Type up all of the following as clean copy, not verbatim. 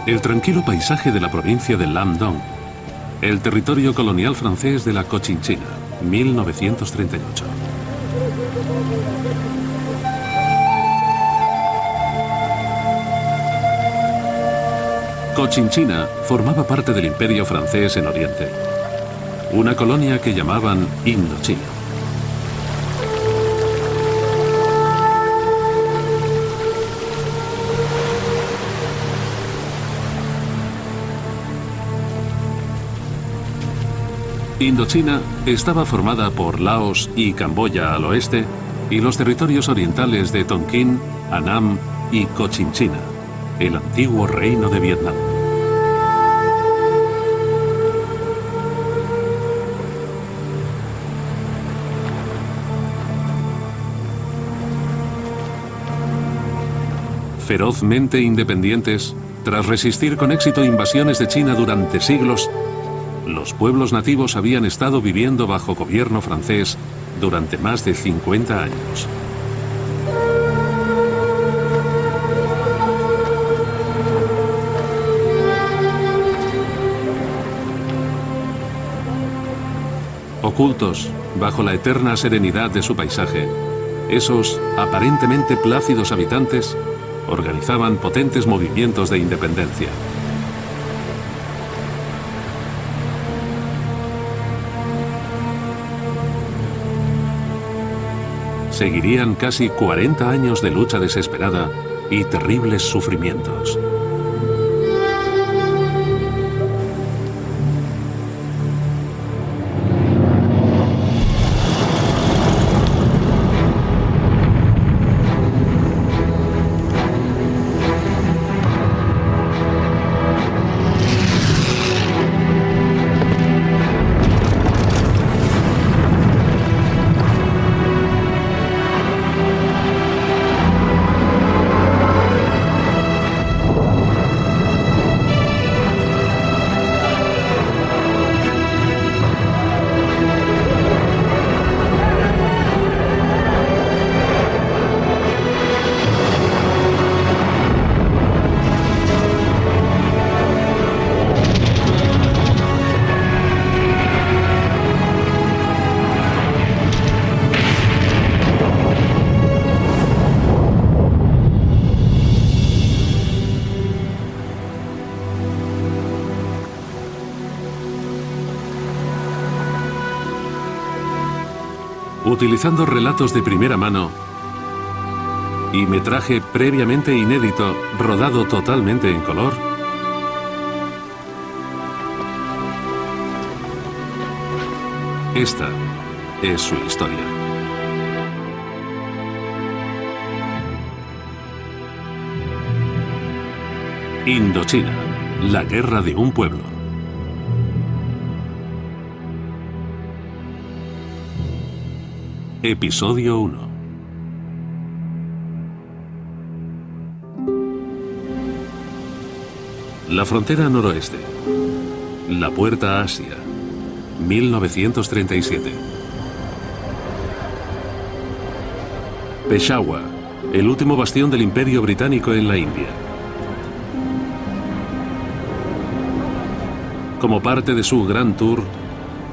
El tranquilo paisaje de la provincia de Lam Dong, el territorio colonial francés de la Cochinchina, 1938. Cochinchina formaba parte del Imperio francés en Oriente, una colonia que llamaban Indochina. Indochina estaba formada por Laos y Camboya al oeste y los territorios orientales de Tonkin, Annam y Cochinchina, el antiguo reino de Vietnam. Ferozmente independientes, tras resistir con éxito invasiones de China durante siglos, los pueblos nativos habían estado viviendo bajo gobierno francés durante más de 50 años. Ocultos bajo la eterna serenidad de su paisaje, esos aparentemente plácidos habitantes organizaban potentes movimientos de independencia. Seguirían casi 40 años de lucha desesperada y terribles sufrimientos. Utilizando relatos de primera mano y metraje previamente inédito, rodado totalmente en color, esta es su historia. Indochina, la guerra de un pueblo. Episodio 1. La frontera noroeste. La puerta a Asia. 1937. Peshawar, el último bastión del Imperio Británico en la India. Como parte de su Grand Tour,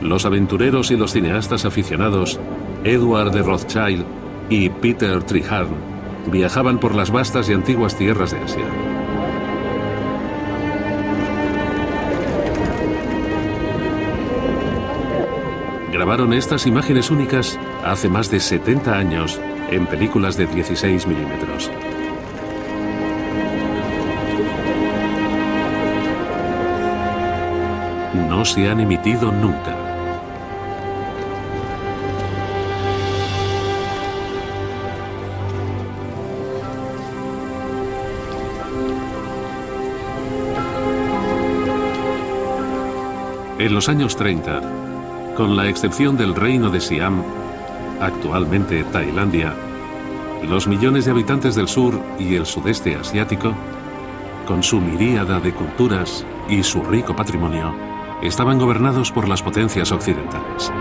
los aventureros y los cineastas aficionados Edward de Rothschild y Peter Treharne viajaban por las vastas y antiguas tierras de Asia. Grabaron estas imágenes únicas hace más de 70 años en películas de 16 milímetros. No se han emitido nunca. En los años 30, con la excepción del reino de Siam, actualmente Tailandia, los millones de habitantes del sur y el sudeste asiático, con su miríada de culturas y su rico patrimonio, estaban gobernados por las potencias occidentales.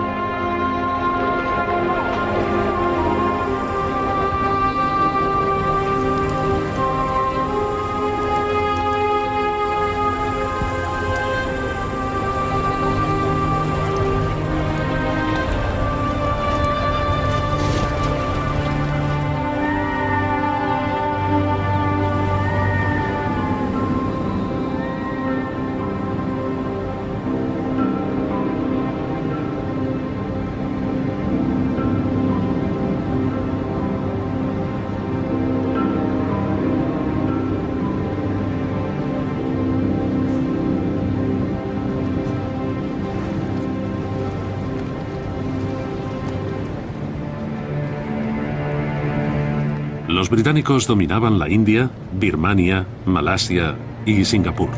Los británicos dominaban la India, Birmania, Malasia y Singapur.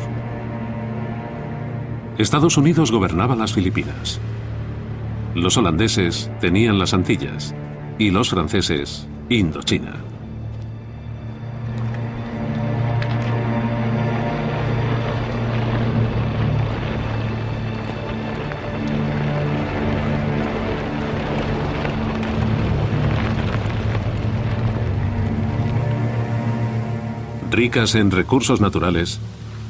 Estados Unidos gobernaba las Filipinas. Los holandeses tenían las Antillas y los franceses Indochina. Ricas en recursos naturales,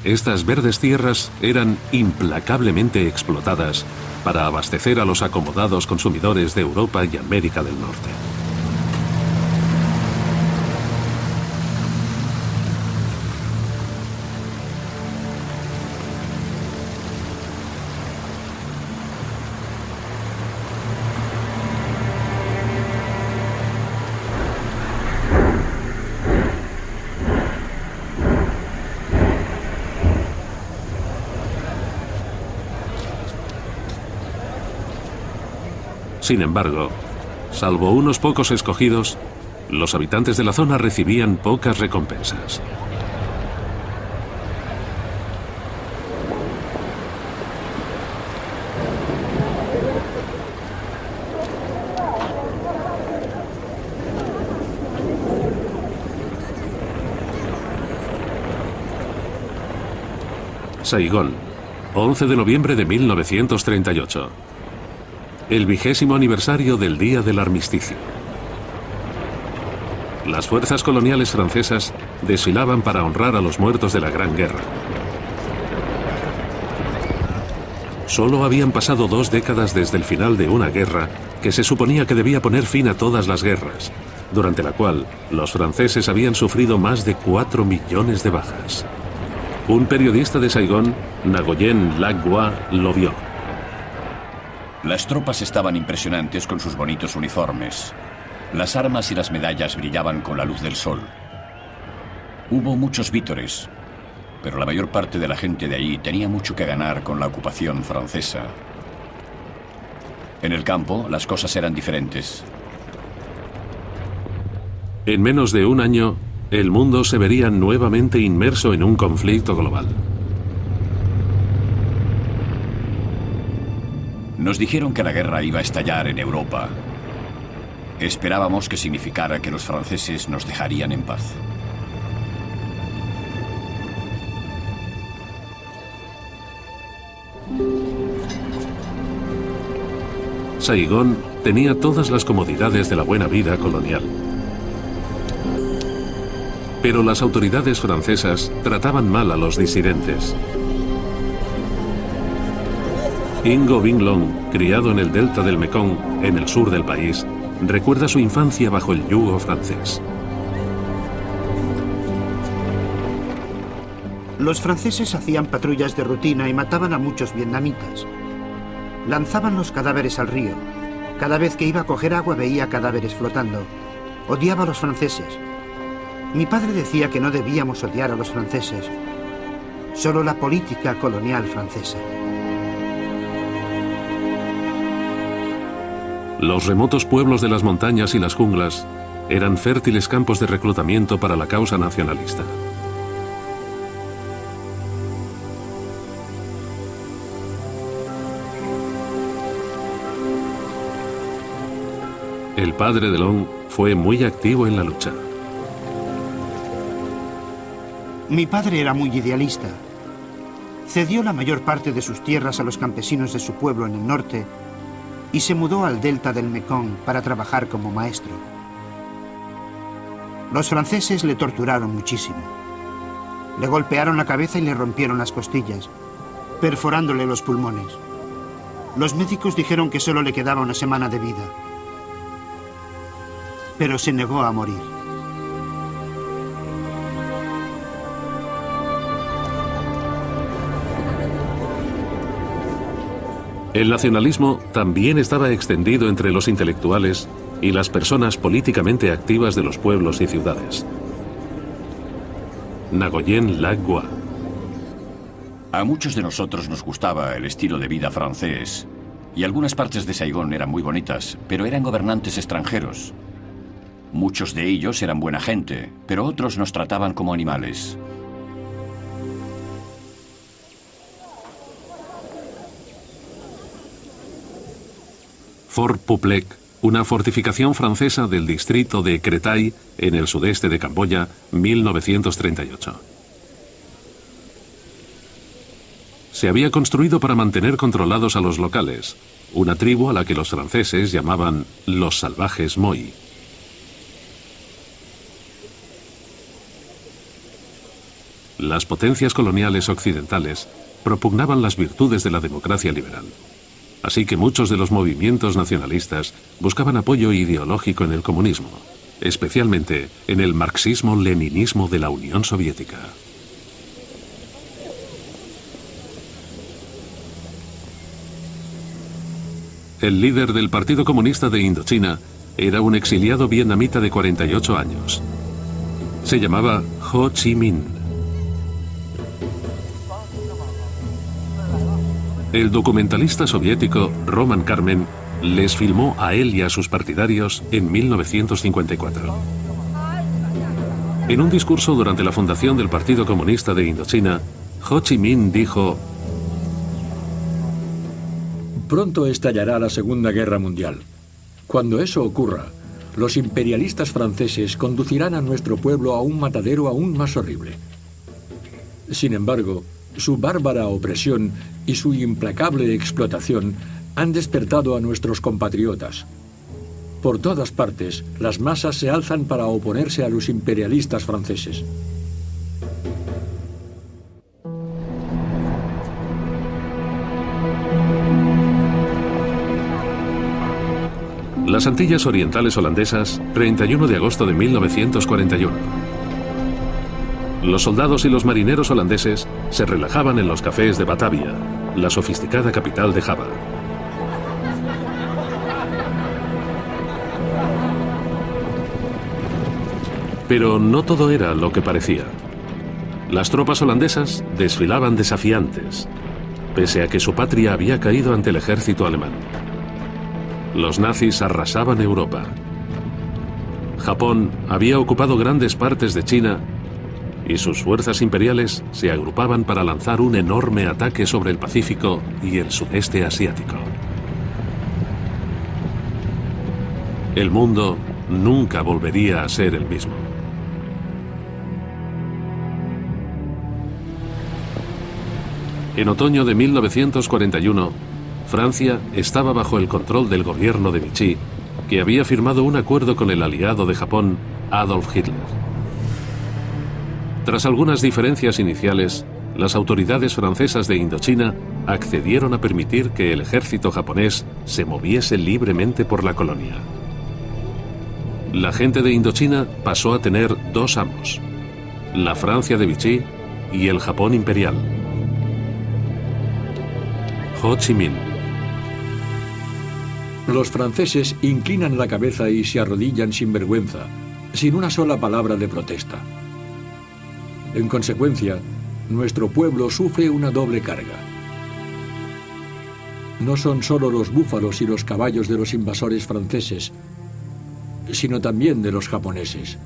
estas verdes tierras eran implacablemente explotadas para abastecer a los acomodados consumidores de Europa y América del Norte. Sin embargo, salvo unos pocos escogidos, los habitantes de la zona recibían pocas recompensas. Saigón, 11 de noviembre de 1938. El 20º aniversario del Día del Armisticio. Las fuerzas coloniales francesas desfilaban para honrar a los muertos de la Gran Guerra. Solo habían pasado 2 décadas desde el final de una guerra que se suponía que debía poner fin a todas las guerras, durante la cual los franceses habían sufrido más de 4 millones de bajas. Un periodista de Saigón, Nguyen Lac Ngoc, lo vio. Las tropas estaban impresionantes con sus bonitos uniformes. Las armas y las medallas brillaban con la luz del sol. Hubo muchos vítores, pero la mayor parte de la gente de allí tenía mucho que ganar con la ocupación francesa. En el campo, las cosas eran diferentes. En menos de un año, el mundo se vería nuevamente inmerso en un conflicto global. Nos dijeron que la guerra iba a estallar en Europa. Esperábamos que significara que los franceses nos dejarían en paz. Saigón tenía todas las comodidades de la buena vida colonial. Pero las autoridades francesas trataban mal a los disidentes. Ngo Vinh Long, criado en el delta del Mekong, en el sur del país, recuerda su infancia bajo el yugo francés. Los franceses hacían patrullas de rutina y mataban a muchos vietnamitas. Lanzaban los cadáveres al río. Cada vez que iba a coger agua veía cadáveres flotando. Odiaba a los franceses. Mi padre decía que no debíamos odiar a los franceses, solo la política colonial francesa. Los remotos pueblos de las montañas y las junglas eran fértiles campos de reclutamiento para la causa nacionalista. El padre de Long fue muy activo en la lucha. Mi padre era muy idealista. Cedió la mayor parte de sus tierras a los campesinos de su pueblo en el norte y se mudó al delta del Mekong para trabajar como maestro. Los franceses le torturaron muchísimo. Le golpearon la cabeza y le rompieron las costillas, perforándole los pulmones. Los médicos dijeron que solo le quedaba una semana de vida, pero se negó a morir. El nacionalismo también estaba extendido entre los intelectuales y las personas políticamente activas de los pueblos y ciudades. Nguyen Lac Ngoc. A muchos de nosotros nos gustaba el estilo de vida francés, y algunas partes de Saigón eran muy bonitas, pero eran gobernantes extranjeros. Muchos de ellos eran buena gente, pero otros nos trataban como animales. Fort Poplek, una fortificación francesa del distrito de Créteil, en el sudeste de Camboya, 1938. Se había construido para mantener controlados a los locales, una tribu a la que los franceses llamaban los salvajes Moi. Las potencias coloniales occidentales propugnaban las virtudes de la democracia liberal. Así que muchos de los movimientos nacionalistas buscaban apoyo ideológico en el comunismo, especialmente en el marxismo-leninismo de la Unión Soviética. El líder del Partido Comunista de Indochina era un exiliado vietnamita de 48 años. Se llamaba Ho Chi Minh. El documentalista soviético Roman Karmen les filmó a él y a sus partidarios en 1954. En un discurso durante la fundación del Partido Comunista de Indochina, Ho Chi Minh dijo: pronto estallará la Segunda Guerra Mundial. Cuando eso ocurra, los imperialistas franceses conducirán a nuestro pueblo a un matadero aún más horrible. Sin embargo, su bárbara opresión y su implacable explotación han despertado a nuestros compatriotas. Por todas partes, las masas se alzan para oponerse a los imperialistas franceses. Las Antillas Orientales Holandesas, 31 de agosto de 1941. Los soldados y los marineros holandeses se relajaban en los cafés de Batavia, la sofisticada capital de Java. Pero no todo era lo que parecía. Las tropas holandesas desfilaban desafiantes, pese a que su patria había caído ante el ejército alemán. Los nazis arrasaban Europa. Japón había ocupado grandes partes de China y sus fuerzas imperiales se agrupaban para lanzar un enorme ataque sobre el Pacífico y el sudeste asiático. El mundo nunca volvería a ser el mismo. En otoño de 1941, Francia estaba bajo el control del gobierno de Vichy, que había firmado un acuerdo con el aliado de Japón, Adolf Hitler. Tras algunas diferencias iniciales, las autoridades francesas de Indochina accedieron a permitir que el ejército japonés se moviese libremente por la colonia. La gente de Indochina pasó a tener dos amos: la Francia de Vichy y el Japón imperial. Ho Chi Minh. Los franceses inclinan la cabeza y se arrodillan sin vergüenza, sin una sola palabra de protesta. En consecuencia, nuestro pueblo sufre una doble carga. No son solo los búfalos y los caballos de los invasores franceses, sino también de los japoneses.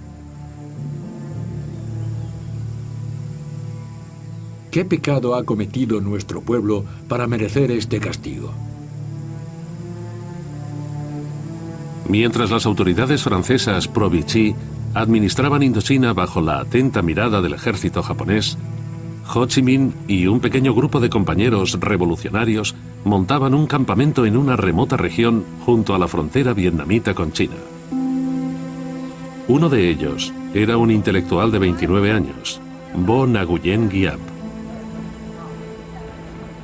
¿Qué pecado ha cometido nuestro pueblo para merecer este castigo? Mientras las autoridades francesas pro-Vichy administraban Indochina bajo la atenta mirada del ejército japonés, Ho Chi Minh y un pequeño grupo de compañeros revolucionarios montaban un campamento en una remota región junto a la frontera vietnamita con China. Uno de ellos era un intelectual de 29 años, Bo Nguyen Giap.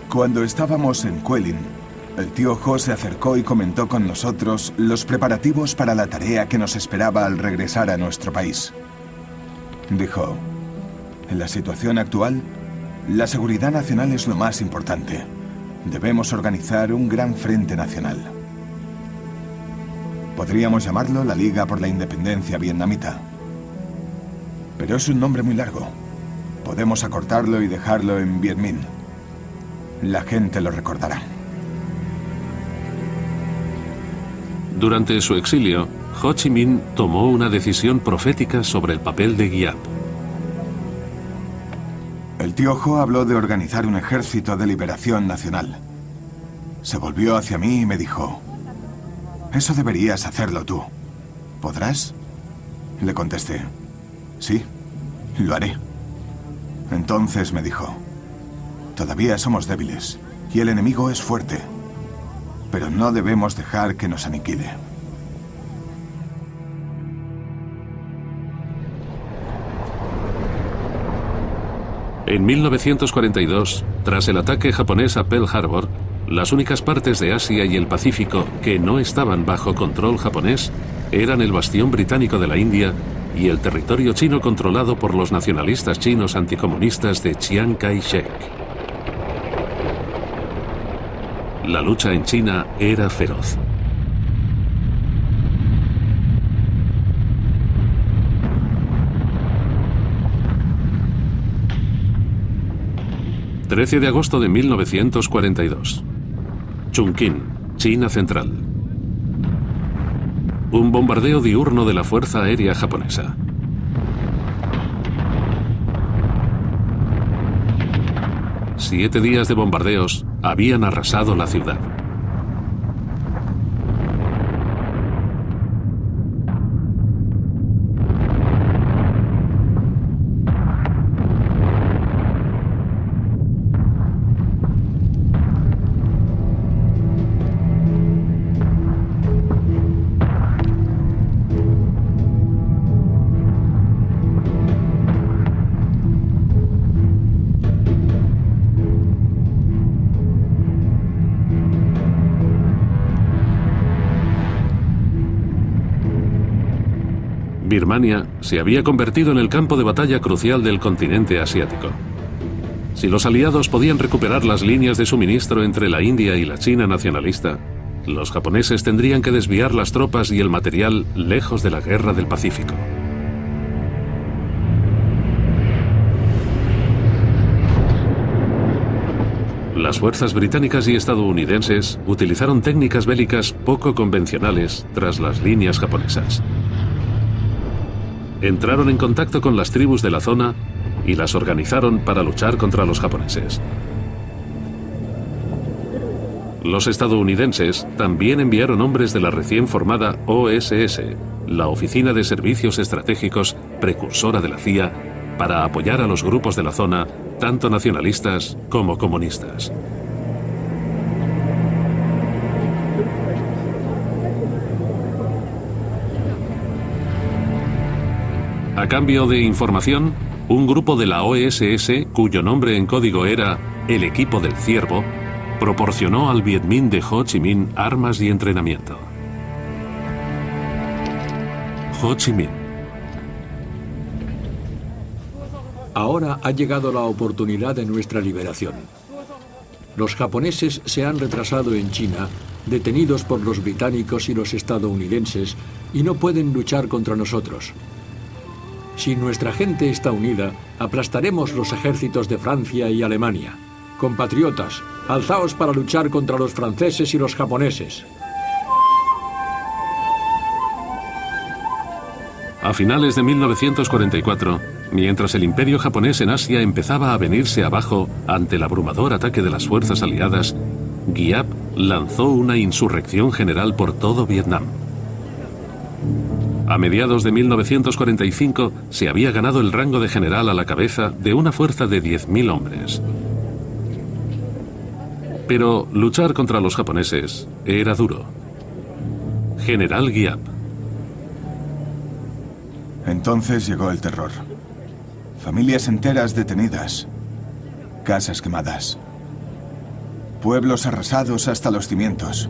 Cuando estábamos en Cuelin, el tío Ho se acercó y comentó con nosotros los preparativos para la tarea que nos esperaba al regresar a nuestro país. Dijo: en la situación actual, la seguridad nacional es lo más importante. Debemos organizar un gran frente nacional. Podríamos llamarlo la Liga por la Independencia Vietnamita. Pero es un nombre muy largo. Podemos acortarlo y dejarlo en Viet Minh. La gente lo recordará. Durante su exilio, Ho Chi Minh tomó una decisión profética sobre el papel de Giap. El tío Ho habló de organizar un ejército de liberación nacional. Se volvió hacia mí y me dijo: «Eso deberías hacerlo tú. ¿Podrás?». Le contesté: «Sí, lo haré». Entonces me dijo: «Todavía somos débiles y el enemigo es fuerte, pero no debemos dejar que nos aniquile». En 1942, tras el ataque japonés a Pearl Harbor, las únicas partes de Asia y el Pacífico que no estaban bajo control japonés eran el bastión británico de la India y el territorio chino controlado por los nacionalistas chinos anticomunistas de Chiang Kai-shek. La lucha en China era feroz. El 13 de agosto de 1942. Chungking, China Central. Un bombardeo diurno de la Fuerza Aérea Japonesa. Siete días de bombardeos habían arrasado la ciudad. Birmania se había convertido en el campo de batalla crucial del continente asiático. Si los aliados podían recuperar las líneas de suministro entre la India y la China nacionalista, los japoneses tendrían que desviar las tropas y el material lejos de la Guerra del Pacífico. Las fuerzas británicas y estadounidenses utilizaron técnicas bélicas poco convencionales tras las líneas japonesas. Entraron en contacto con las tribus de la zona y las organizaron para luchar contra los japoneses. Los estadounidenses también enviaron hombres de la recién formada OSS, la Oficina de Servicios Estratégicos precursora de la CIA, para apoyar a los grupos de la zona, tanto nacionalistas como comunistas. A cambio de información, un grupo de la OSS, cuyo nombre en código era el Equipo del Ciervo, proporcionó al Viet Minh de Ho Chi Minh armas y entrenamiento. Ho Chi Minh. Ahora ha llegado la oportunidad de nuestra liberación. Los japoneses se han retrasado en China, detenidos por los británicos y los estadounidenses, y no pueden luchar contra nosotros. Si nuestra gente está unida, aplastaremos los ejércitos de Francia y Alemania. Compatriotas, alzaos para luchar contra los franceses y los japoneses. A finales de 1944, mientras el imperio japonés en Asia empezaba a venirse abajo ante el abrumador ataque de las fuerzas aliadas, Giap lanzó una insurrección general por todo Vietnam. A mediados de 1945 se había ganado el rango de general a la cabeza de una fuerza de 10.000 hombres. Pero luchar contra los japoneses era duro. General Giap. Entonces llegó el terror. Familias enteras detenidas. Casas quemadas. Pueblos arrasados hasta los cimientos.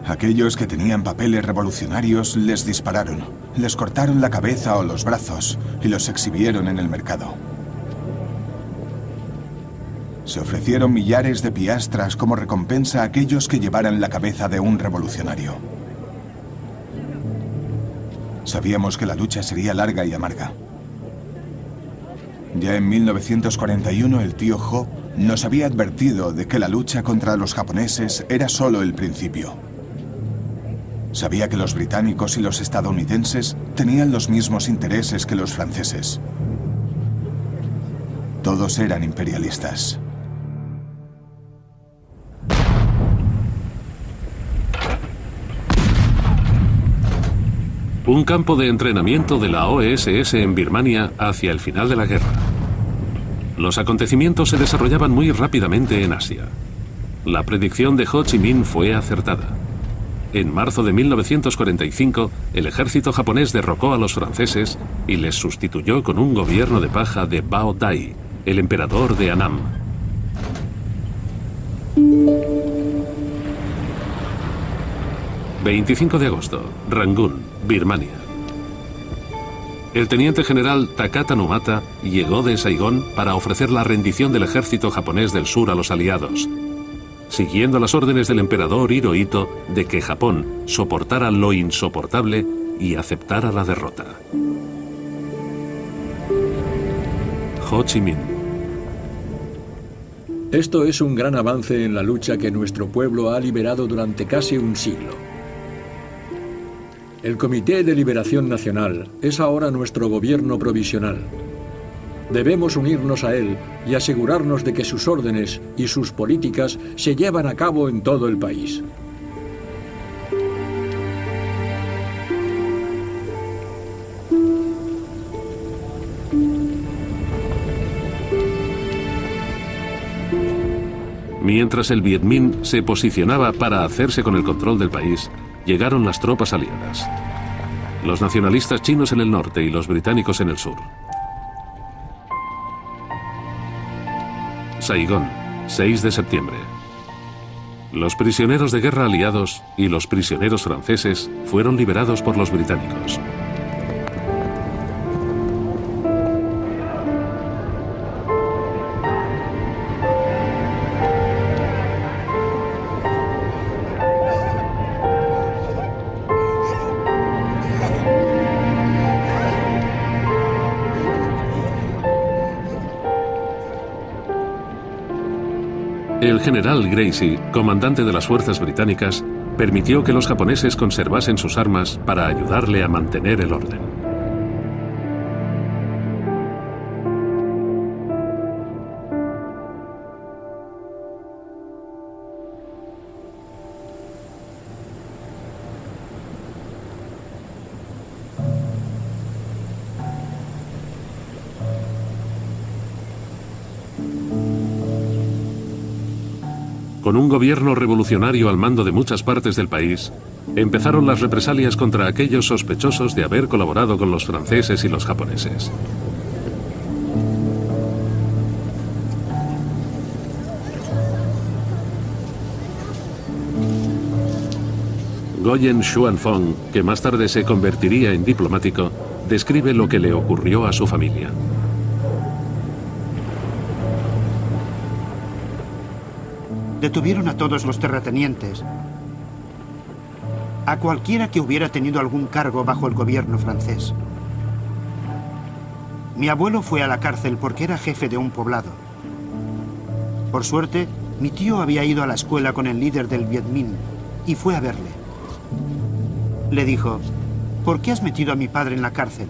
Aquellos que tenían papeles revolucionarios les dispararon, les cortaron la cabeza o los brazos y los exhibieron en el mercado. Se ofrecieron millares de piastras como recompensa a aquellos que llevaran la cabeza de un revolucionario. Sabíamos que la lucha sería larga y amarga. Ya en 1941 el tío Ho nos había advertido de que la lucha contra los japoneses era solo el principio. Sabía que los británicos y los estadounidenses tenían los mismos intereses que los franceses. Todos eran imperialistas. Un campo de entrenamiento de la OSS en Birmania hacia el final de la guerra. Los acontecimientos se desarrollaban muy rápidamente en Asia. La predicción de Ho Chi Minh fue acertada. En marzo de 1945, el ejército japonés derrocó a los franceses y les sustituyó con un gobierno de paja de Bao Dai, el emperador de Annam. ...25 de agosto, Rangún, Birmania. El teniente general Takata Numata llegó de Saigón para ofrecer la rendición del ejército japonés del sur a los aliados, siguiendo las órdenes del emperador Hirohito de que Japón soportara lo insoportable y aceptara la derrota. Ho Chi Minh. Esto es un gran avance en la lucha que nuestro pueblo ha liberado durante casi un siglo. El Comité de Liberación Nacional es ahora nuestro gobierno provisional. Debemos unirnos a él y asegurarnos de que sus órdenes y sus políticas se llevan a cabo en todo el país. Mientras el Viet Minh se posicionaba para hacerse con el control del país, llegaron las tropas aliadas. Los nacionalistas chinos en el norte y los británicos en el sur. Saigón, 6 de septiembre. Los prisioneros de guerra aliados y los prisioneros franceses fueron liberados por los británicos. El general Gracie, comandante de las fuerzas británicas, permitió que los japoneses conservasen sus armas para ayudarle a mantener el orden. Con un gobierno revolucionario al mando de muchas partes del país, empezaron las represalias contra aquellos sospechosos de haber colaborado con los franceses y los japoneses. Nguyen Xuan Phong, que más tarde se convertiría en diplomático, describe lo que le ocurrió a su familia. Detuvieron a todos los terratenientes, a cualquiera que hubiera tenido algún cargo bajo el gobierno francés. Mi abuelo fue a la cárcel porque era jefe de un poblado. Por suerte, mi tío había ido a la escuela con el líder del Viet Minh y fue a verle. Le dijo: ¿por qué has metido a mi padre en la cárcel?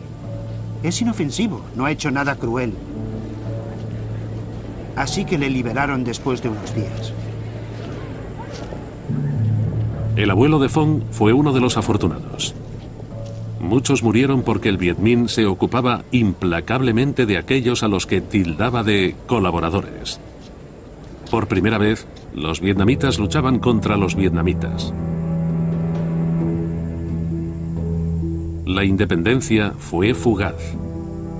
Es inofensivo, no ha hecho nada cruel. Así que le liberaron después de unos días. El abuelo de Phong fue uno de los afortunados. Muchos murieron porque el Viet Minh se ocupaba implacablemente de aquellos a los que tildaba de colaboradores. Por primera vez, los vietnamitas luchaban contra los vietnamitas. La independencia fue fugaz.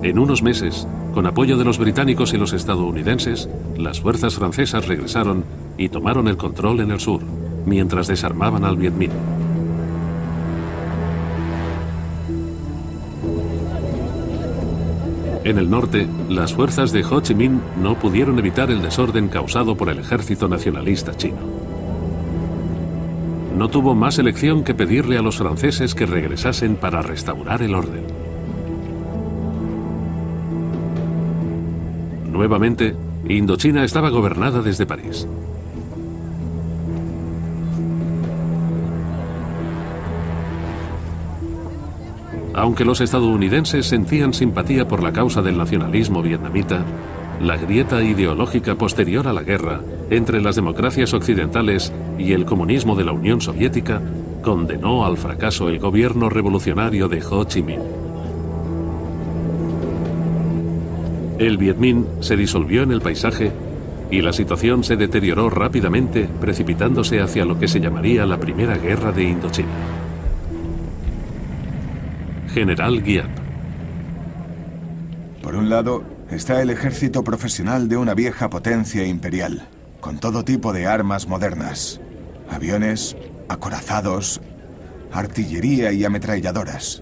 En unos meses, con apoyo de los británicos y los estadounidenses, las fuerzas francesas regresaron y tomaron el control en el sur, mientras desarmaban al Viet Minh. En el norte, las fuerzas de Ho Chi Minh no pudieron evitar el desorden causado por el ejército nacionalista chino. No tuvo más elección que pedirle a los franceses que regresasen para restaurar el orden. Nuevamente, Indochina estaba gobernada desde París. Aunque los estadounidenses sentían simpatía por la causa del nacionalismo vietnamita, la grieta ideológica posterior a la guerra entre las democracias occidentales y el comunismo de la Unión Soviética condenó al fracaso el gobierno revolucionario de Ho Chi Minh. El Viet Minh se disolvió en el paisaje y la situación se deterioró rápidamente, precipitándose hacia lo que se llamaría la Primera Guerra de Indochina. General Giap. Por un lado, está el ejército profesional de una vieja potencia imperial, con todo tipo de armas modernas, aviones, acorazados, artillería y ametralladoras.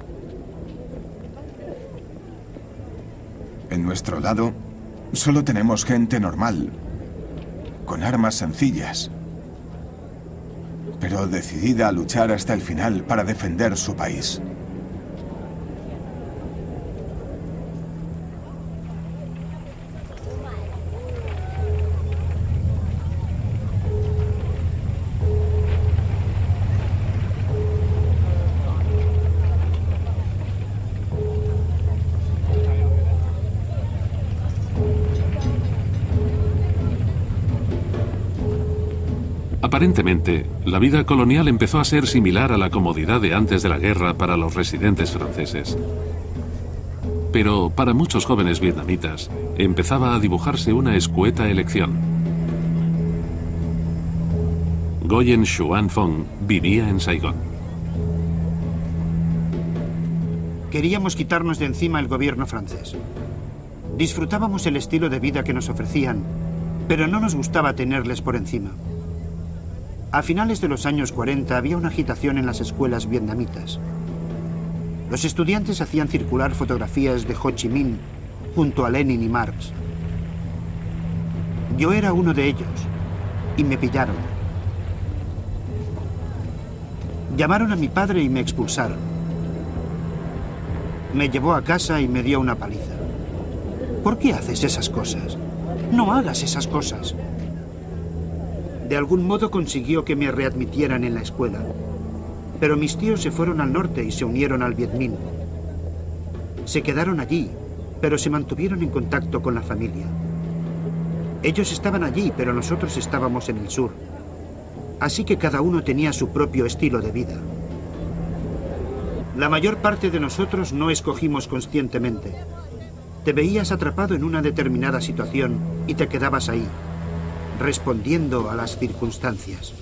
En nuestro lado, solo tenemos gente normal, con armas sencillas, pero decidida a luchar hasta el final para defender su país. Aparentemente, la vida colonial empezó a ser similar a la comodidad de antes de la guerra para los residentes franceses. Pero para muchos jóvenes vietnamitas, empezaba a dibujarse una escueta elección. Nguyen Xuan Phong vivía en Saigón. Queríamos quitarnos de encima el gobierno francés. Disfrutábamos el estilo de vida que nos ofrecían, pero no nos gustaba tenerles por encima. A finales de los años 40 había una agitación en las escuelas vietnamitas. Los estudiantes hacían circular fotografías de Ho Chi Minh junto a Lenin y Marx. Yo era uno de ellos y me pillaron. Llamaron a mi padre y me expulsaron. Me llevó a casa y me dio una paliza. ¿Por qué haces esas cosas? No hagas esas cosas. De algún modo consiguió que me readmitieran en la escuela. Pero mis tíos se fueron al norte y se unieron al Viet Minh. Se quedaron allí, pero se mantuvieron en contacto con la familia. Ellos estaban allí, pero nosotros estábamos en el sur. Así que cada uno tenía su propio estilo de vida. La mayor parte de nosotros no escogimos conscientemente. Te veías atrapado en una determinada situación y te quedabas ahí, respondiendo a las circunstancias.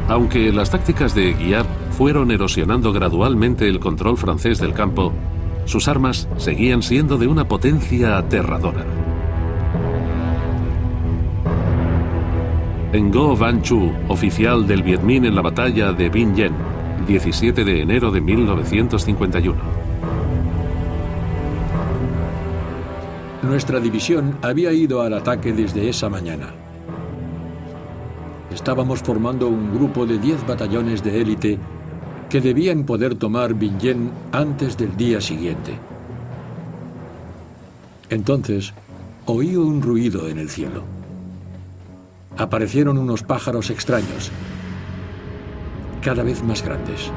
Aunque las tácticas de Giap fueron erosionando gradualmente el control francés del campo, sus armas seguían siendo de una potencia aterradora. Ngo Van Chu, oficial del Viet Minh en la batalla de Vinh Yen, 17 de enero de 1951. Nuestra división había ido al ataque desde esa mañana. Estábamos formando un grupo de 10 batallones de élite que debían poder tomar Vinh Yen antes del día siguiente. Entonces, oí un ruido en el cielo. Aparecieron unos pájaros extraños, cada vez más grandes.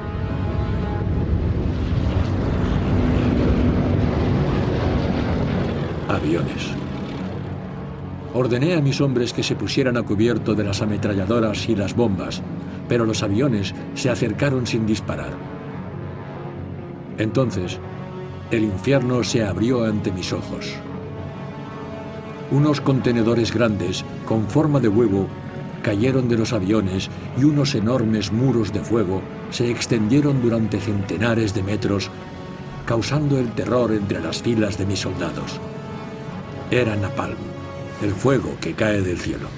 Aviones. Ordené a mis hombres que se pusieran a cubierto de las ametralladoras y las bombas, pero los aviones se acercaron sin disparar. Entonces, el infierno se abrió ante mis ojos. Unos contenedores grandes, con forma de huevo, cayeron de los aviones y unos enormes muros de fuego se extendieron durante centenares de metros, causando el terror entre las filas de mis soldados. Era napalm, el fuego que cae del cielo.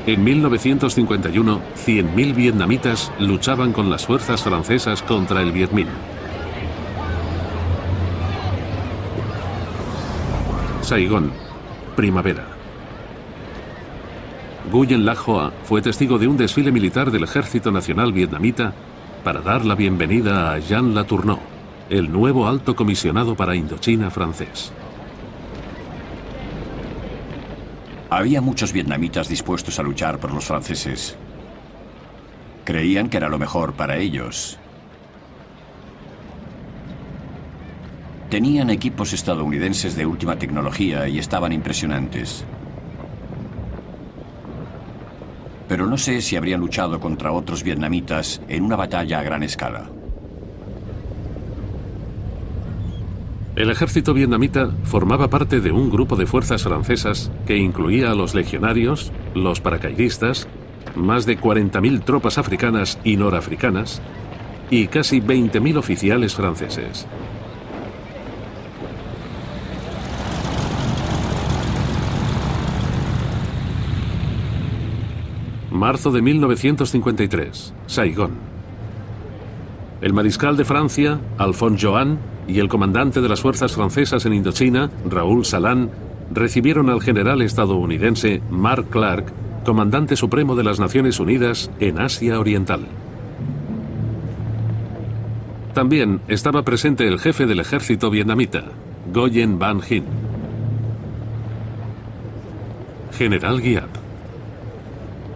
En 1951, 100.000 vietnamitas luchaban con las fuerzas francesas contra el Viet Minh. Saigón, primavera. Nguyen Lac Hoa fue testigo de un desfile militar del Ejército Nacional Vietnamita para dar la bienvenida a Jean Latourneau, el nuevo alto comisionado para Indochina francés. Había muchos vietnamitas dispuestos a luchar por los franceses. Creían que era lo mejor para ellos. Tenían equipos estadounidenses de última tecnología y estaban impresionantes. Pero no sé si habrían luchado contra otros vietnamitas en una batalla a gran escala. El ejército vietnamita formaba parte de un grupo de fuerzas francesas que incluía a los legionarios, los paracaidistas, más de 40.000 tropas africanas y norafricanas y casi 20.000 oficiales franceses. Marzo de 1953, Saigón. El mariscal de Francia, Alphonse Johan, y el comandante de las fuerzas francesas en Indochina, Raoul Salan, recibieron al general estadounidense Mark Clark, comandante supremo de las Naciones Unidas en Asia Oriental. También estaba presente el jefe del ejército vietnamita, Nguyen Van Hinh. General Giap.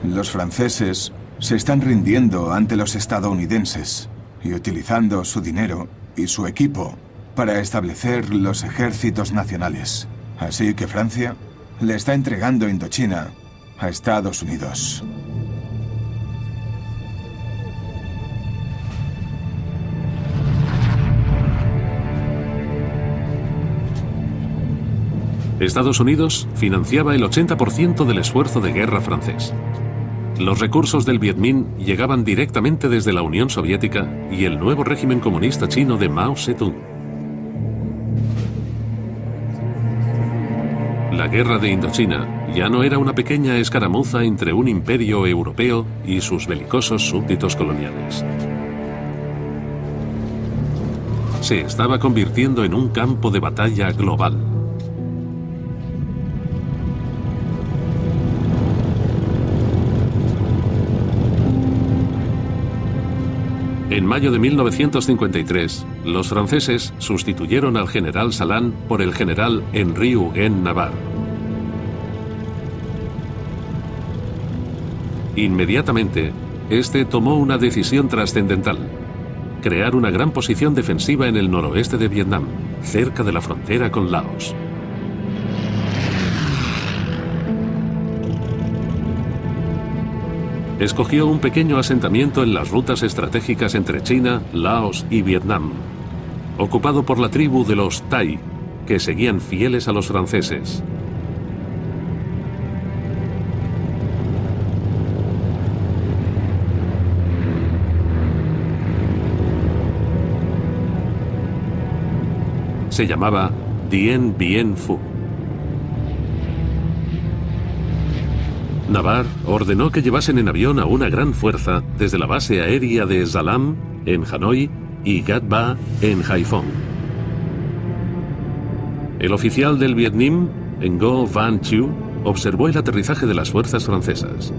Los franceses se están rindiendo ante los estadounidenses y utilizando su dinero y su equipo para establecer los ejércitos nacionales. Así que Francia le está entregando Indochina a Estados Unidos. Estados Unidos financiaba el 80% del esfuerzo de guerra francés. Los recursos del Viet Minh llegaban directamente desde la Unión Soviética y el nuevo régimen comunista chino de Mao Zedong. La guerra de Indochina ya no era una pequeña escaramuza entre un imperio europeo y sus belicosos súbditos coloniales. Se estaba convirtiendo en un campo de batalla global. En mayo de 1953, los franceses sustituyeron al general Salan por el general Henri Huguen Navarre. Inmediatamente, este tomó una decisión trascendental: crear una gran posición defensiva en el noroeste de Vietnam, cerca de la frontera con Laos. Escogió un pequeño asentamiento en las rutas estratégicas entre China, Laos y Vietnam, ocupado por la tribu de los Tai, que seguían fieles a los franceses. Se llamaba Dien Bien Phu. Navarre ordenó que llevasen en avión a una gran fuerza desde la base aérea de Ça Lam, en Hanoi, y Gat Ba, en Haiphong. El oficial del Viet Minh, Ngo Van Chieu, observó el aterrizaje de las fuerzas francesas.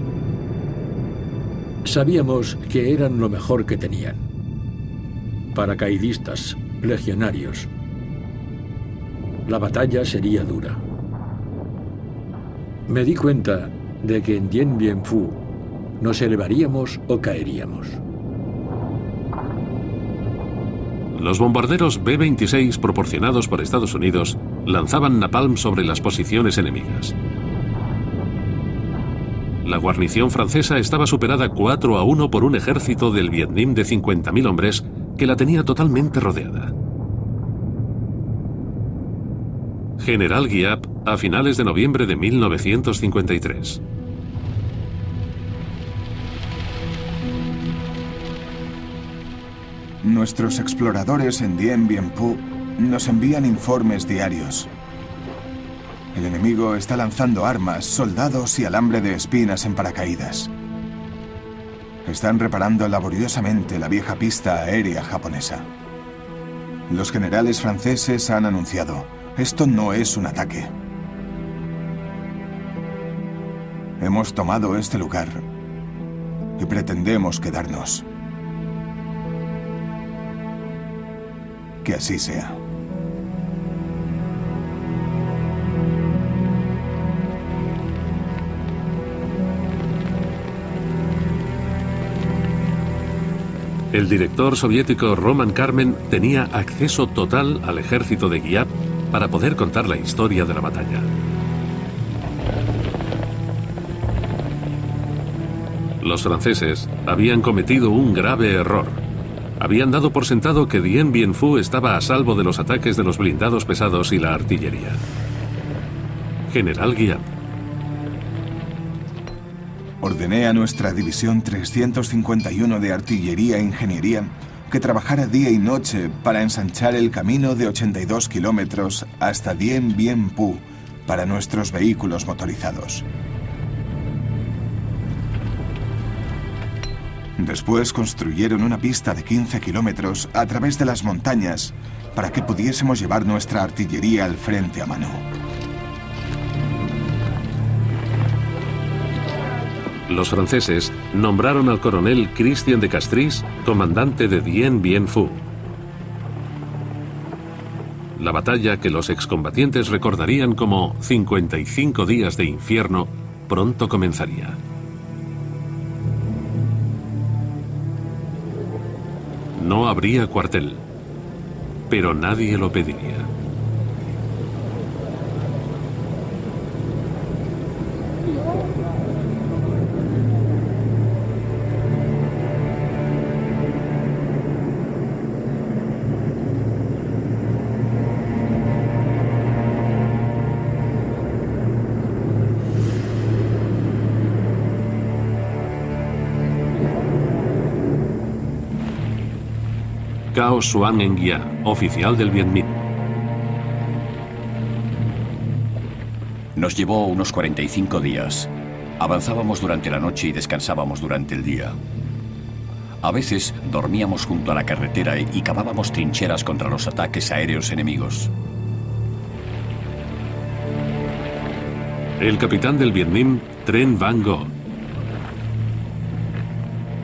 Sabíamos que eran lo mejor que tenían. Paracaidistas, legionarios. La batalla sería dura. Me di cuenta de que en Dien Bien Phu nos elevaríamos o caeríamos. Los bombarderos B-26 proporcionados por Estados Unidos lanzaban napalm sobre las posiciones enemigas. La guarnición francesa estaba superada 4-1 por un ejército del Viet Minh de 50.000 hombres que la tenía totalmente rodeada. General Giap, a finales de noviembre de 1953. Nuestros exploradores en Dien Bien Phu nos envían informes diarios. El enemigo está lanzando armas, soldados y alambre de espinas en paracaídas. Están reparando laboriosamente la vieja pista aérea japonesa. Los generales franceses han anunciado: esto no es un ataque. Hemos tomado este lugar y pretendemos quedarnos. Que así sea. El director soviético Roman Karmen tenía acceso total al ejército de Giap para poder contar la historia de la batalla. Los franceses habían cometido un grave error. Habían dado por sentado que Dien Bien Phu estaba a salvo de los ataques de los blindados pesados y la artillería. General Giap. Ordené a nuestra división 351 de artillería e ingeniería que trabajara día y noche para ensanchar el camino de 82 kilómetros hasta Dien Bien Phu para nuestros vehículos motorizados. Después construyeron una pista de 15 kilómetros a través de las montañas para que pudiésemos llevar nuestra artillería al frente a mano. Los franceses nombraron al coronel Christian de Castries comandante de Dien Bien Phu. La batalla que los excombatientes recordarían como 55 días de infierno pronto comenzaría. No habría cuartel, pero nadie lo pediría. Cao Xuan Nguyen, oficial del Viet Minh. Nos llevó unos 45 días. Avanzábamos durante la noche y descansábamos durante el día. A veces dormíamos junto a la carretera y cavábamos trincheras contra los ataques aéreos enemigos. El capitán del Viet Minh, Tren Van Gogh.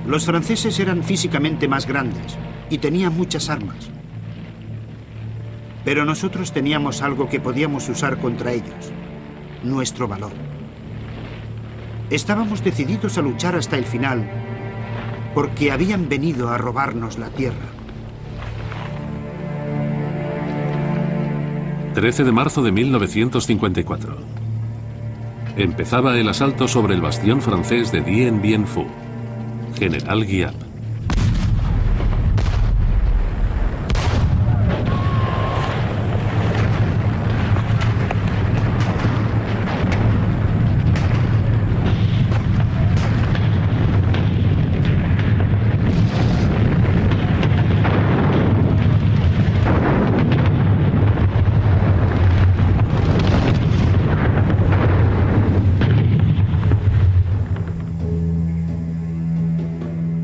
Los franceses eran físicamente más grandes y tenían muchas armas. Pero nosotros teníamos algo que podíamos usar contra ellos: nuestro valor. Estábamos decididos a luchar hasta el final porque habían venido a robarnos la tierra. 13 de marzo de 1954. Empezaba el asalto sobre el bastión francés de Dien Bien Phu. General Giap.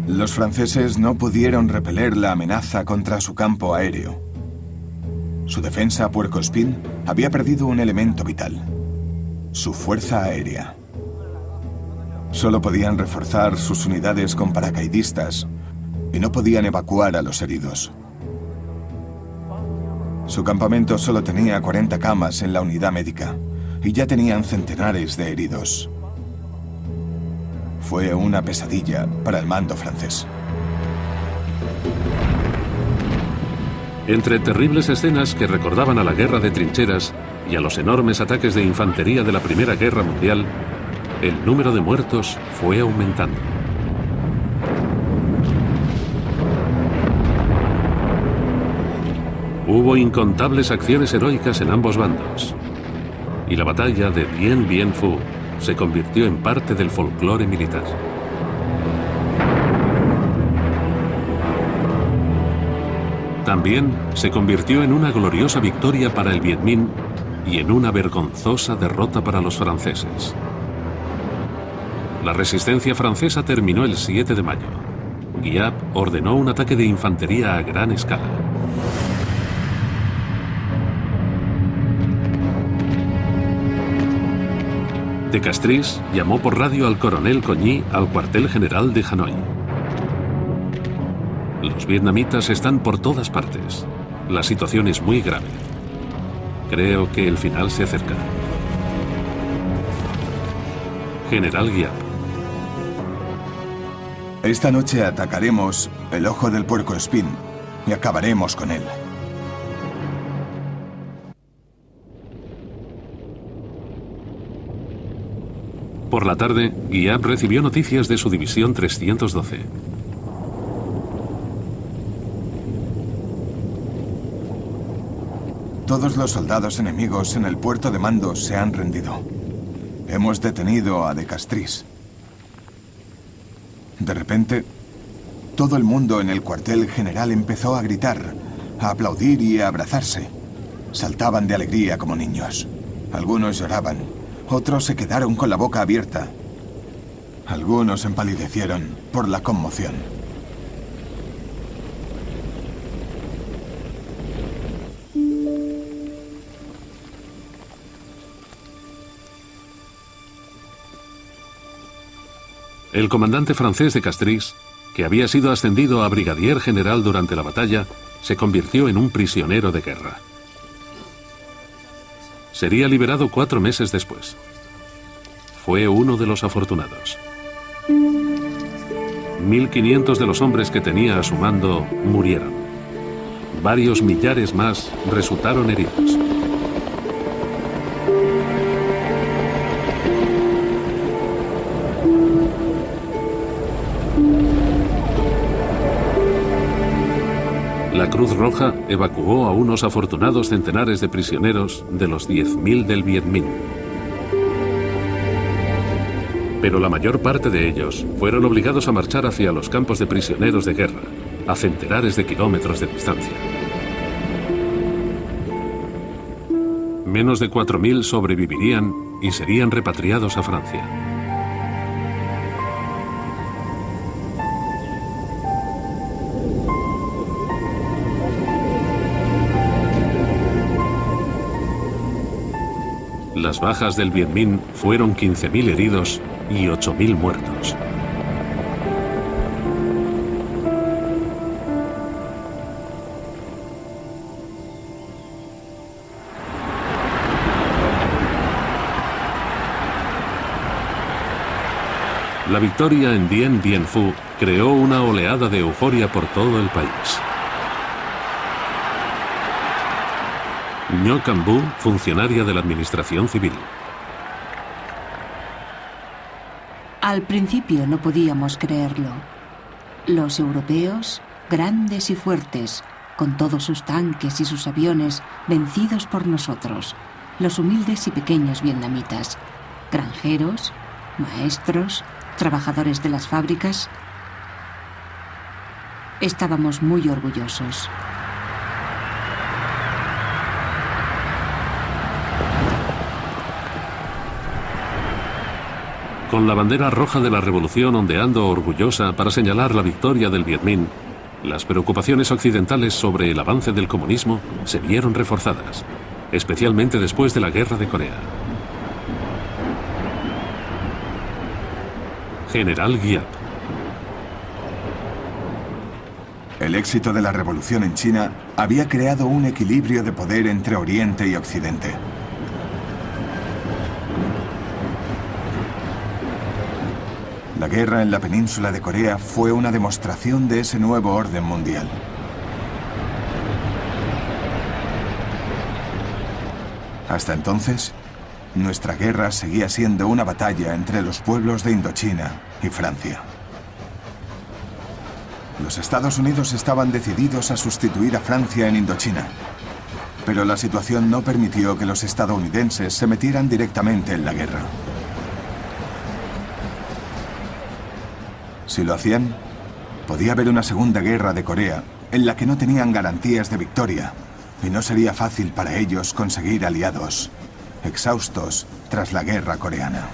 Los franceses no pudieron repeler la amenaza contra su campo aéreo. Su defensa a puercoespín había perdido un elemento vital: su fuerza aérea. Solo podían reforzar sus unidades con paracaidistas y no podían evacuar a los heridos. Su campamento solo tenía 40 camas en la unidad médica y ya tenían centenares de heridos. Fue una pesadilla para el mando francés. Entre terribles escenas que recordaban a la guerra de trincheras y a los enormes ataques de infantería de la Primera Guerra Mundial, el número de muertos fue aumentando. Hubo incontables acciones heroicas en ambos bandos, y la batalla de Dien Bien Phu se convirtió en parte del folclore militar. También se convirtió en una gloriosa victoria para el Viet Minh y en una vergonzosa derrota para los franceses. La resistencia francesa terminó el 7 de mayo. Guiap ordenó un ataque de infantería a gran escala. De Castries llamó por radio al coronel Cogny al cuartel general de Hanoi. Los vietnamitas están por todas partes. La situación es muy grave. Creo que el final se acerca. General Guiap. Esta noche atacaremos el Ojo del Puercoespín y acabaremos con él. Por la tarde, Guiap recibió noticias de su división 312. Todos los soldados enemigos en el puerto de mando se han rendido. Hemos detenido a De Castries. De repente, todo el mundo en el cuartel general empezó a gritar, a aplaudir y a abrazarse. Saltaban de alegría como niños. Algunos lloraban, otros se quedaron con la boca abierta. Algunos empalidecieron por la conmoción. El comandante francés de Castries, que había sido ascendido a brigadier general durante la batalla, se convirtió en un prisionero de guerra. Sería liberado 4 meses después. Fue uno de los afortunados. 1.500 de los hombres que tenía a su mando murieron. Varios millares más resultaron heridos. La Cruz Roja evacuó a unos afortunados centenares de prisioneros de los 10.000 del Viet Minh. Pero la mayor parte de ellos fueron obligados a marchar hacia los campos de prisioneros de guerra, a centenares de kilómetros de distancia. Menos de 4.000 sobrevivirían y serían repatriados a Francia. Las bajas del Viet Minh fueron 15.000 heridos y 8.000 muertos. La victoria en Dien Bien Phu creó una oleada de euforia por todo el país. Ngo Cam Bu, funcionaria de la administración civil. Al principio no podíamos creerlo. Los europeos, grandes y fuertes, con todos sus tanques y sus aviones, vencidos por nosotros, los humildes y pequeños vietnamitas, granjeros, maestros, trabajadores de las fábricas. Estábamos muy orgullosos. Con la bandera roja de la revolución ondeando orgullosa para señalar la victoria del Viet Minh, las preocupaciones occidentales sobre el avance del comunismo se vieron reforzadas, especialmente después de la Guerra de Corea. General Guiap. El éxito de la revolución en China había creado un equilibrio de poder entre Oriente y Occidente. La guerra en la península de Corea fue una demostración de ese nuevo orden mundial. Hasta entonces, nuestra guerra seguía siendo una batalla entre los pueblos de Indochina y Francia. Los Estados Unidos estaban decididos a sustituir a Francia en Indochina, pero la situación no permitió que los estadounidenses se metieran directamente en la guerra. Si lo hacían, podía haber una segunda guerra de Corea en la que no tenían garantías de victoria y no sería fácil para ellos conseguir aliados, exhaustos tras la guerra coreana.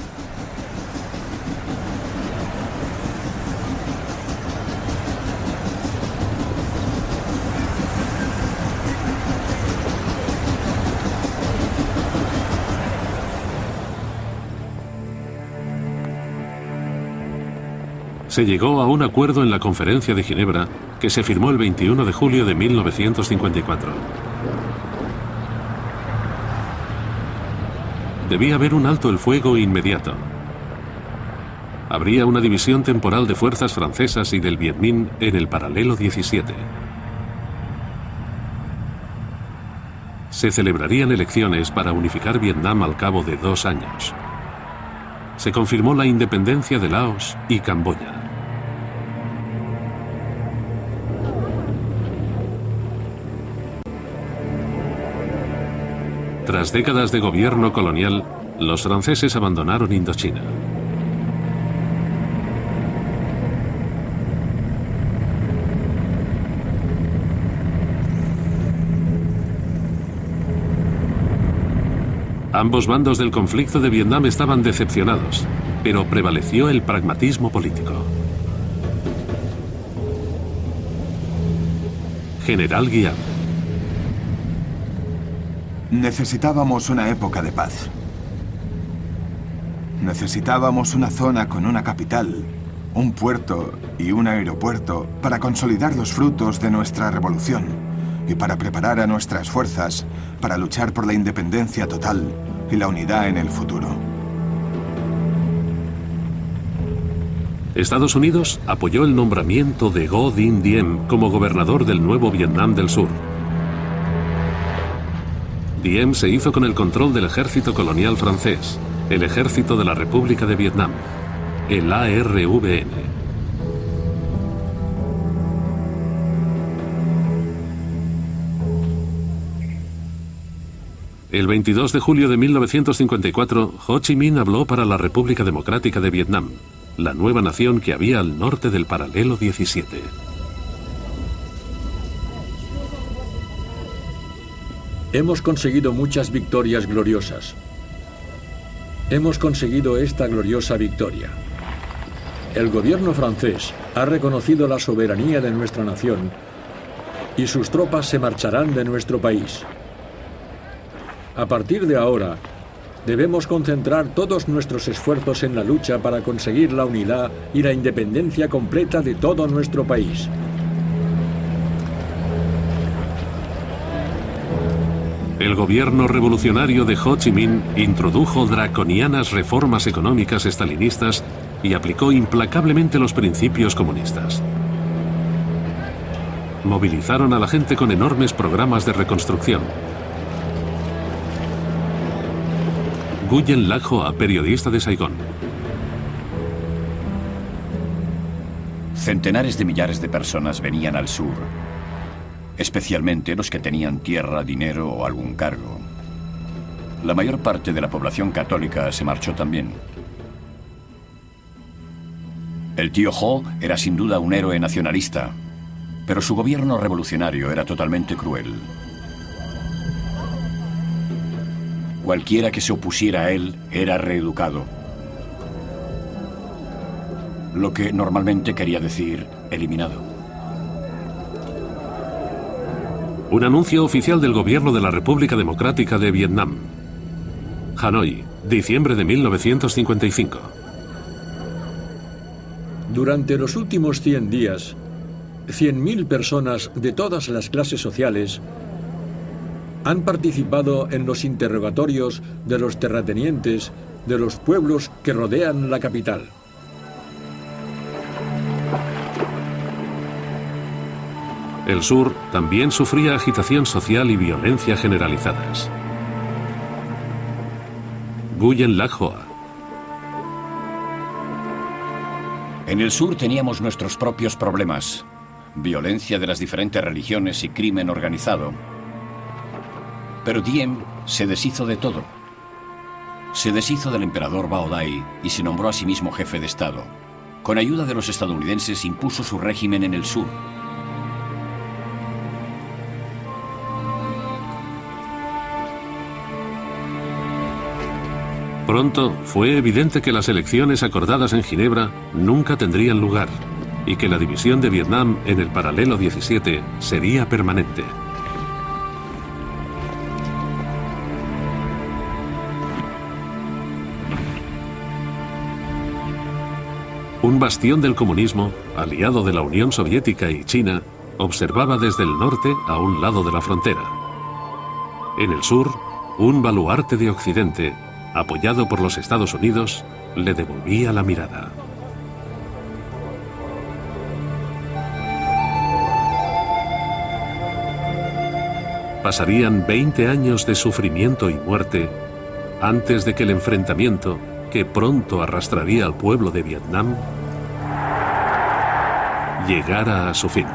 Se llegó a un acuerdo en la Conferencia de Ginebra que se firmó el 21 de julio de 1954. Debía haber un alto el fuego inmediato. Habría una división temporal de fuerzas francesas y del Viet Minh en el paralelo 17. Se celebrarían elecciones para unificar Vietnam al cabo de 2 años. Se confirmó la independencia de Laos y Camboya. Tras décadas de gobierno colonial, los franceses abandonaron Indochina. Ambos bandos del conflicto de Vietnam estaban decepcionados, pero prevaleció el pragmatismo político. General Giap. Necesitábamos una época de paz. Necesitábamos una zona con una capital, un puerto y un aeropuerto para consolidar los frutos de nuestra revolución y para preparar a nuestras fuerzas para luchar por la independencia total y la unidad en el futuro. Estados Unidos apoyó el nombramiento de Ngo Dinh Diem como gobernador del nuevo Vietnam del Sur. Diem se hizo con el control del ejército colonial francés, el Ejército de la República de Vietnam, el ARVN. El 22 de julio de 1954, Ho Chi Minh habló para la República Democrática de Vietnam, la nueva nación que había al norte del paralelo 17. Hemos conseguido muchas victorias gloriosas. Hemos conseguido esta gloriosa victoria. El gobierno francés ha reconocido la soberanía de nuestra nación y sus tropas se marcharán de nuestro país. A partir de ahora, debemos concentrar todos nuestros esfuerzos en la lucha para conseguir la unidad y la independencia completa de todo nuestro país. El gobierno revolucionario de Ho Chi Minh introdujo draconianas reformas económicas estalinistas y aplicó implacablemente los principios comunistas. Movilizaron a la gente con enormes programas de reconstrucción. Nguyen Lach Hoa, periodista de Saigón. Centenares de millares de personas venían al sur, especialmente los que tenían tierra, dinero o algún cargo. La mayor parte de la población católica se marchó también. El tío Ho era sin duda un héroe nacionalista, pero su gobierno revolucionario era totalmente cruel. Cualquiera que se opusiera a él era reeducado, lo que normalmente quería decir eliminado. Un anuncio oficial del gobierno de la República Democrática de Vietnam. Hanoi, diciembre de 1955. Durante los últimos 100 días, 100.000 personas de todas las clases sociales han participado en los interrogatorios de los terratenientes de los pueblos que rodean la capital. El sur también sufría agitación social y violencia generalizadas. Nguyen Lach Hoa. En el sur teníamos nuestros propios problemas: violencia de las diferentes religiones y crimen organizado. Pero Diem se deshizo de todo. Se deshizo del emperador Bao Dai y se nombró a sí mismo jefe de Estado. Con ayuda de los estadounidenses impuso su régimen en el sur. Pronto fue evidente que las elecciones acordadas en Ginebra nunca tendrían lugar y que la división de Vietnam en el paralelo 17 sería permanente. Un bastión del comunismo, aliado de la Unión Soviética y China, observaba desde el norte a un lado de la frontera. En el sur, un baluarte de Occidente, apoyado por los Estados Unidos, le devolvía la mirada. Pasarían 20 años de sufrimiento y muerte antes de que el enfrentamiento, que pronto arrastraría al pueblo de Vietnam, llegara a su fin.